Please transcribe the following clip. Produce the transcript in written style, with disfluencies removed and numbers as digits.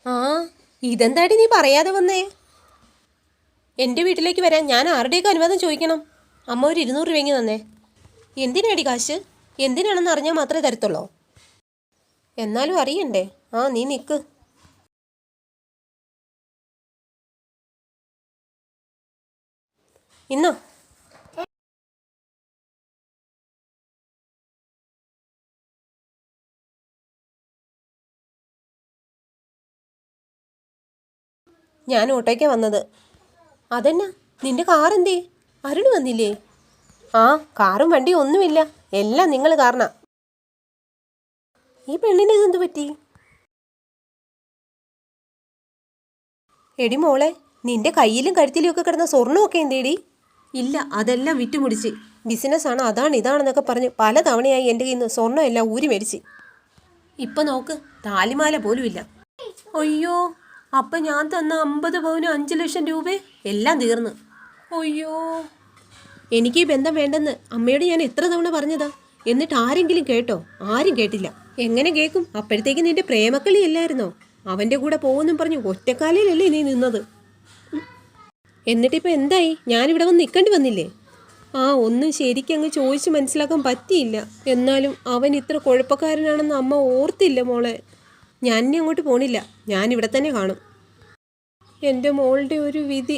ആ, ഇതെന്താടി നീ പറയാതെ വന്നേ? എൻ്റെ വീട്ടിലേക്ക് വരാൻ ഞാൻ ആരുടെയൊക്കെ അനുവാദം ചോദിക്കണം? അമ്മ ഒരു 200 രൂപയെങ്കിൽ തന്നേ. എന്തിനാടി കാശ്? എന്തിനാണെന്ന് അറിഞ്ഞാൽ മാത്രമേ തരത്തുള്ളൂ. എന്നാലും അറിയണ്ടേ? ആ, നീ നിൽക്ക്. ഇന്നോ? ഞാൻ ഓട്ടോയ്ക്കാണ് വന്നത്. അതെന്നാ, നിന്റെ കാർ എന്തേ? അരുണ് വന്നില്ലേ? ആ, കാറും വണ്ടിയും ഒന്നുമില്ല, എല്ലാം നിങ്ങൾ കാരണം. ഈ പെണ്ണിന് ഇതെന്ത് പറ്റി? എടി മോളെ, നിന്റെ കയ്യിലും കഴുത്തിലും ഒക്കെ കിടന്ന സ്വർണ്ണമൊക്കെ എന്തേടി? ഇല്ല, അതെല്ലാം വിറ്റുമുടിച്ച്. ബിസിനസ്സാണ്, അതാണ് ഇതാണെന്നൊക്കെ പറഞ്ഞ് പല തവണയായി എൻ്റെ കയ്യിൽ നിന്ന് സ്വർണ്ണം എല്ലാം ഊരി മേടിച്ച്. ഇപ്പം നോക്ക്, താലിമാല പോലും ഇല്ല. അയ്യോ, അപ്പം ഞാൻ തന്ന 50 പവന് 5 ലക്ഷം രൂപ എല്ലാം തീർന്നു. അയ്യോ, എനിക്ക് ഈ ബന്ധം വേണ്ടെന്ന് അമ്മയോട് ഞാൻ എത്ര തവണ പറഞ്ഞതാ. എന്നിട്ട് ആരെങ്കിലും കേട്ടോ? ആരും കേട്ടില്ല. എങ്ങനെ കേൾക്കും? അപ്പോഴത്തേക്ക് നിന്റെ പ്രേമക്കളി അല്ലായിരുന്നോ? അവൻ്റെ കൂടെ പോകുമെന്നും പറഞ്ഞു ഒറ്റക്കാലിലല്ലേ നീ നിന്നത്? എന്നിട്ടിപ്പോൾ എന്തായി? ഞാനിവിടെ വന്ന് നിൽക്കേണ്ടി വന്നില്ലേ? ആ, ഒന്നും ശരിക്കങ്ങ് ചോദിച്ച് മനസ്സിലാക്കാൻ പറ്റിയില്ല. എന്നാലും അവൻ ഇത്ര കുഴപ്പക്കാരനാണെന്ന് അമ്മ ഓർത്തില്ല മോളെ. ഞാൻ ഇനി അങ്ങോട്ട് പോണില്ല, ഞാനിവിടെ തന്നെ കാണും. എൻ്റെ മോളുടെ ഒരു വിധി.